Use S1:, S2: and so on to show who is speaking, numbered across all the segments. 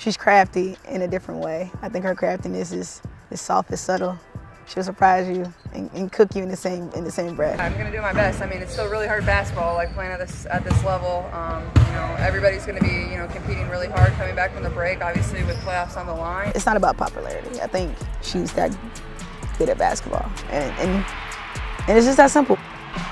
S1: She's crafty in a different way. I think her craftiness is soft, is subtle. She'll surprise you and cook you in the same breath.
S2: I'm gonna do my best. I mean, it's still really hard basketball, like playing at this level. You know, everybody's gonna be, you know, competing really hard coming back from the break, obviously with playoffs on the line.
S1: It's not about popularity. I think she's that good at basketball, and it's just that simple.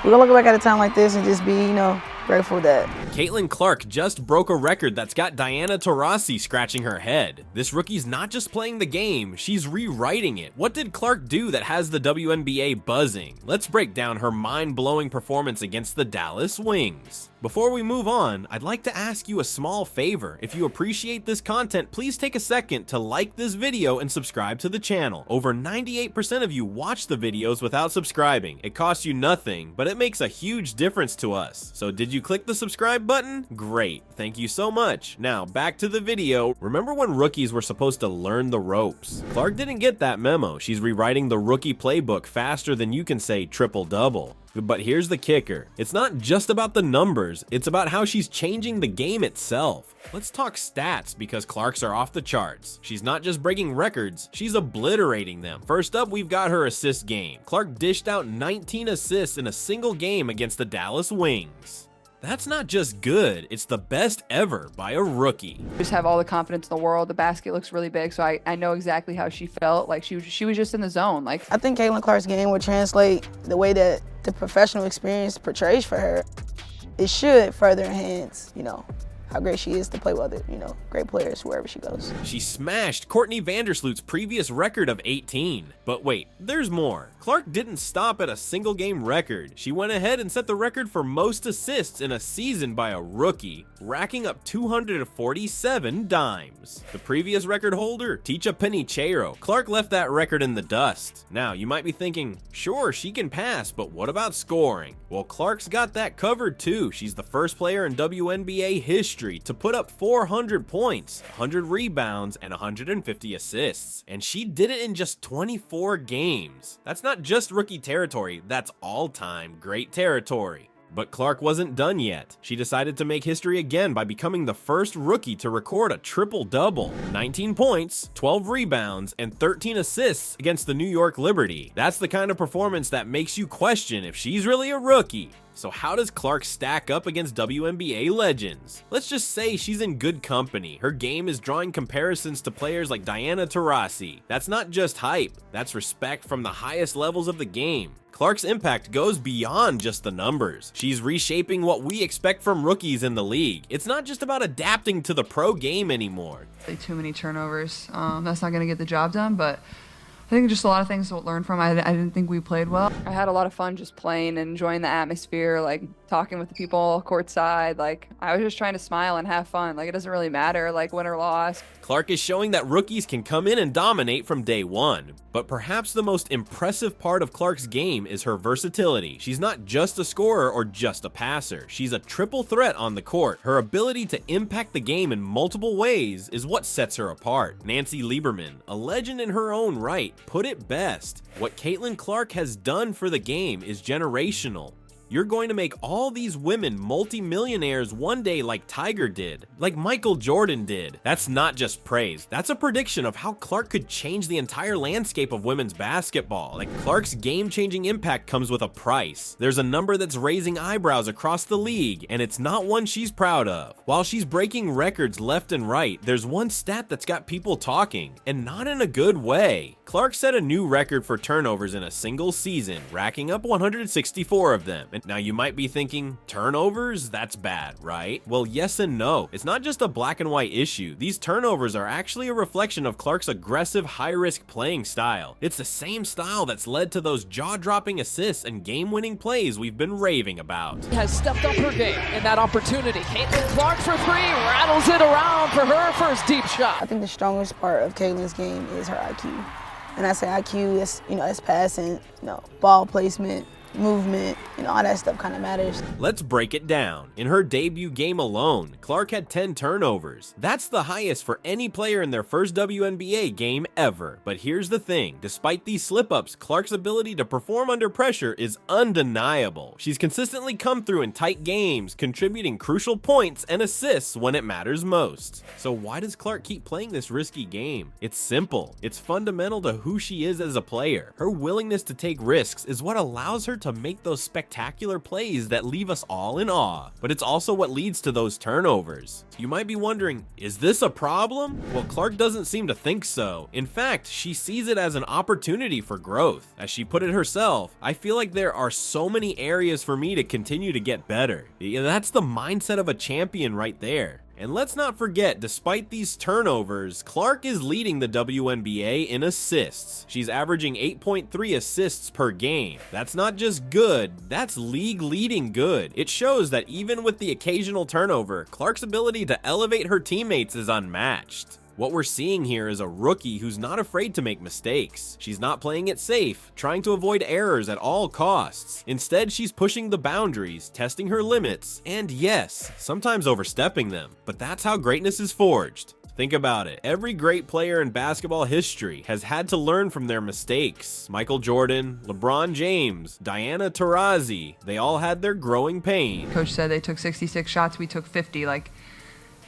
S1: We're gonna look back at a time like this and just be, you know, grateful that
S3: Caitlin Clark just broke a record that's got Diana Taurasi scratching her head. This rookie's not just playing the game, she's rewriting it. What did Clark do that has the WNBA buzzing? Let's break down her mind-blowing performance against the Dallas Wings. Before we move on, I'd like to ask you a small favor. If you appreciate this content, please take a second to like this video and subscribe to the channel. Over 98% of you watch the videos without subscribing. It costs you nothing, but it makes a huge difference to us. So did you click the subscribe button? Great, thank you so much. Now back to the video. Remember when rookies were supposed to learn the ropes? Clark didn't get that memo. She's rewriting the rookie playbook faster than you can say triple-double. But here's the kicker. It's not just about the numbers, it's about how she's changing the game itself. Let's talk stats because Clark's are off the charts. She's not just breaking records, she's obliterating them. First up, we've got her assist game. Clark dished out 19 assists in a single game against the Dallas Wings. That's not just good, it's the best ever by a rookie.
S2: Just have all the confidence in the world. The basket looks really big, so I know exactly how she felt. Like she was just in the zone. Like,
S1: I think Caitlin Clark's game would translate the way that the professional experience portrays for her. It should further enhance, you know, how great she is to play with other, you know, great players wherever she goes.
S3: She smashed Courtney Vandersloot's previous record of 18. But wait, there's more. Clark didn't stop at a single game record. She went ahead and set the record for most assists in a season by a rookie, racking up 247 dimes. The previous record holder, Ticha Penicheiro. Clark left that record in the dust. Now, you might be thinking, sure, she can pass, but what about scoring? Well, Clark's got that covered too. She's the first player in WNBA history to put up 400 points, 100 rebounds, and 150 assists. And she did it in just 24 games. That's not just rookie territory, that's all-time great territory. But Clark wasn't done yet. She decided to make history again by becoming the first rookie to record a triple-double. 19 points, 12 rebounds, and 13 assists against the New York Liberty. That's the kind of performance that makes you question if she's really a rookie. So how does Clark stack up against WNBA legends? Let's just say she's in good company. Her game is drawing comparisons to players like Diana Taurasi. That's not just hype, that's respect from the highest levels of the game. Clark's impact goes beyond just the numbers. She's reshaping what we expect from rookies in the league. It's not just about adapting to the pro game anymore.
S2: too many turnovers. That's not gonna get the job done, but I think just a lot of things to learn from. I didn't think we played well. I had a lot of fun just playing and enjoying the atmosphere, like talking with the people courtside. Like, I was just trying to smile and have fun. Like, it doesn't really matter, like, win or loss.
S3: Clark is showing that rookies can come in and dominate from day one. But perhaps the most impressive part of Clark's game is her versatility. She's not just a scorer or just a passer. She's a triple threat on the court. Her ability to impact the game in multiple ways is what sets her apart. Nancy Lieberman, a legend in her own right, put it best. What Caitlin Clark has done for the game is generational. You're going to make all these women multi-millionaires one day like Tiger did, like Michael Jordan did. That's not just praise, that's a prediction of how Clark could change the entire landscape of women's basketball. Like, Clark's game-changing impact comes with a price. There's a number that's raising eyebrows across the league, and it's not one she's proud of. While she's breaking records left and right, there's one stat that's got people talking, and not in a good way. Clark set a new record for turnovers in a single season, racking up 164 of them. And now you might be thinking, turnovers? That's bad, right? Well, yes and no. It's not just a black and white issue. These turnovers are actually a reflection of Clark's aggressive, high-risk playing style. It's the same style that's led to those jaw-dropping assists and game-winning plays we've been raving about.
S4: Has stepped up her game in that opportunity. Caitlin Clark for three, rattles it around for her first deep shot.
S1: I think the strongest part of Caitlin's game is her IQ. And I say IQ is, you know, it's passing, you know, ball placement, movement, all that stuff kind of matters.
S3: Let's break it down. In her debut game alone, Clark had 10 turnovers. That's the highest for any player in their first WNBA game ever. But here's the thing, despite these slip-ups, Clark's ability to perform under pressure is undeniable. She's consistently come through in tight games, contributing crucial points and assists when it matters most. So why does Clark keep playing this risky game? It's simple. It's fundamental to who she is as a player. Her willingness to take risks is what allows her to make those spectacular plays that leave us all in awe. But it's also what leads to those turnovers. You might be wondering, is this a problem? Well, Clark doesn't seem to think so. In fact, she sees it as an opportunity for growth. As she put it herself, I feel like there are so many areas for me to continue to get better. Yeah, that's the mindset of a champion right there. And let's not forget, despite these turnovers, Clark is leading the WNBA in assists. She's averaging 8.3 assists per game. That's not just good, that's league-leading good. It shows that even with the occasional turnover, Clark's ability to elevate her teammates is unmatched. What we're seeing here is a rookie who's not afraid to make mistakes. She's not playing it safe, trying to avoid errors at all costs. Instead, she's pushing the boundaries, testing her limits, and yes, sometimes overstepping them. But that's how greatness is forged. Think about it. Every great player in basketball history has had to learn from their mistakes. Michael Jordan, LeBron James, Diana Taurasi, they all had their growing pain.
S2: Coach said they took 66 shots, we took 50.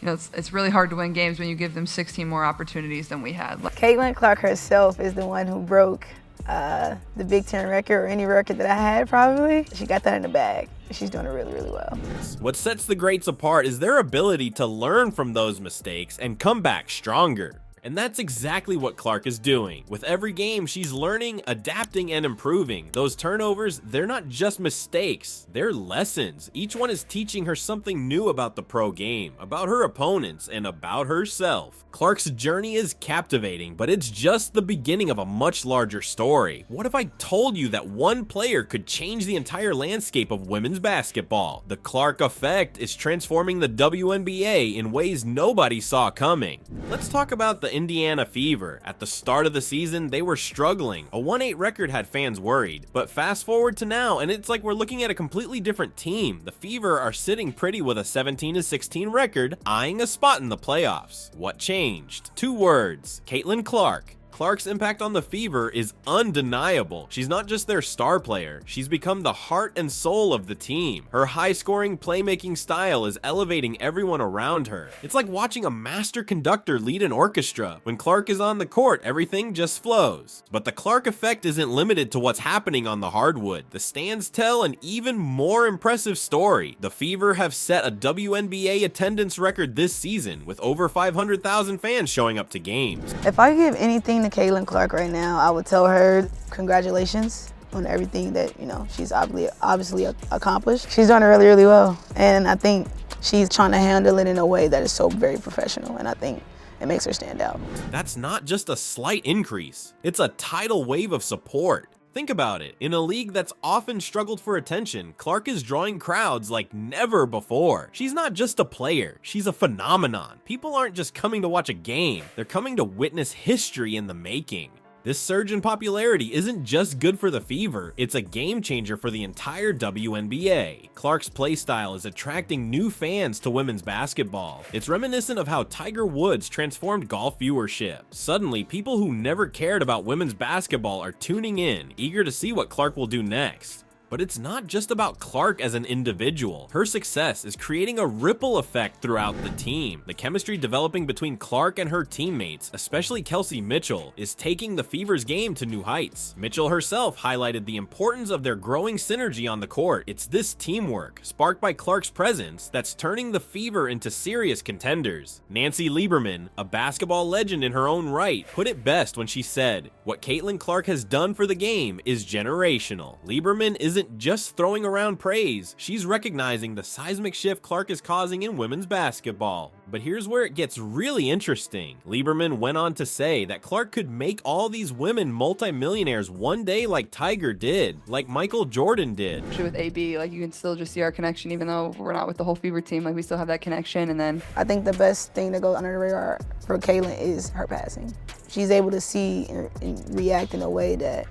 S2: It's really hard to win games when you give them 16 more opportunities than we had.
S1: Caitlin Clark herself is the one who broke the Big Ten record, or any record that I had probably. She got that in the bag. She's doing it really, really well.
S3: What sets the greats apart is their ability to learn from those mistakes and come back stronger. And that's exactly what Clark is doing. With every game, she's learning, adapting, and improving. Those turnovers, they're not just mistakes, they're lessons. Each one is teaching her something new about the pro game, about her opponents, and about herself. Clark's journey is captivating, but it's just the beginning of a much larger story. What if I told you that one player could change the entire landscape of women's basketball? The Clark effect is transforming the WNBA in ways nobody saw coming. Let's talk about the Indiana Fever. At the start of the season, they were struggling. A 1-8 record had fans worried. But fast forward to now, and it's like we're looking at a completely different team. The Fever are sitting pretty with a 17-16 record, eyeing a spot in the playoffs. What changed? 2 words: Caitlin Clark. Clark's impact on the Fever is undeniable. She's not just their star player, she's become the heart and soul of the team. Her high-scoring playmaking style is elevating everyone around her. It's like watching a master conductor lead an orchestra. When Clark is on the court, everything just flows. But the Clark effect isn't limited to what's happening on the hardwood. The stands tell an even more impressive story. The Fever have set a WNBA attendance record this season, with over 500,000 fans showing up to games.
S1: If I could give anything to Caitlin Clark right now, I would tell her congratulations on everything that she's obviously accomplished. She's done it really, really well, and I think she's trying to handle it in a way that is so very professional, and I think it makes her stand out.
S3: That's not just a slight increase, it's a tidal wave of support. Think about it. In a league that's often struggled for attention, Clark is drawing crowds like never before. She's not just a player, she's a phenomenon. People aren't just coming to watch a game, they're coming to witness history in the making. This surge in popularity isn't just good for the Fever, it's a game changer for the entire WNBA. Clark's playstyle is attracting new fans to women's basketball. It's reminiscent of how Tiger Woods transformed golf viewership. Suddenly, people who never cared about women's basketball are tuning in, eager to see what Clark will do next. But it's not just about Clark as an individual. Her success is creating a ripple effect throughout the team. The chemistry developing between Clark and her teammates, especially Kelsey Mitchell, is taking the Fever's game to new heights. Mitchell herself highlighted the importance of their growing synergy on the court. It's this teamwork, sparked by Clark's presence, that's turning the Fever into serious contenders. Nancy Lieberman, a basketball legend in her own right, put it best when she said, "What Caitlin Clark has done for the game is generational." Lieberman isn't just throwing around praise, she's recognizing the seismic shift Clark is causing in women's basketball. But here's where it gets really interesting. Lieberman went on to say that Clark could make all these women multimillionaires one day like Tiger did, like Michael Jordan did.
S2: With AB, you can still just see our connection, even though we're not with the whole Fever team, we still have that connection. And then
S1: I think the best thing that goes under the radar for Caitlin is her passing. She's able to see and react in a way that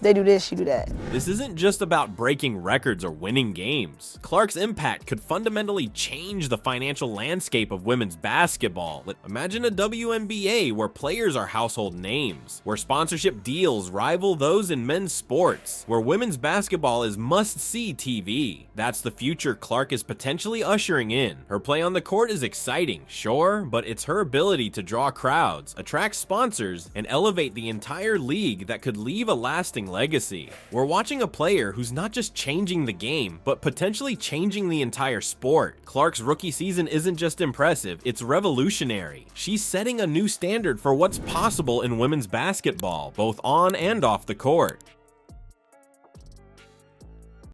S1: They do this, she do that.
S3: This isn't just about breaking records or winning games. Clark's impact could fundamentally change the financial landscape of women's basketball. Imagine a WNBA where players are household names, where sponsorship deals rival those in men's sports, where women's basketball is must-see TV. That's the future Clark is potentially ushering in. Her play on the court is exciting, sure, but it's her ability to draw crowds, attract sponsors, and elevate the entire league that could leave a lasting legacy. We're watching a player who's not just changing the game, but potentially changing the entire sport. Clark's rookie season isn't just impressive, it's revolutionary. She's setting a new standard for what's possible in women's basketball, both on and off the court.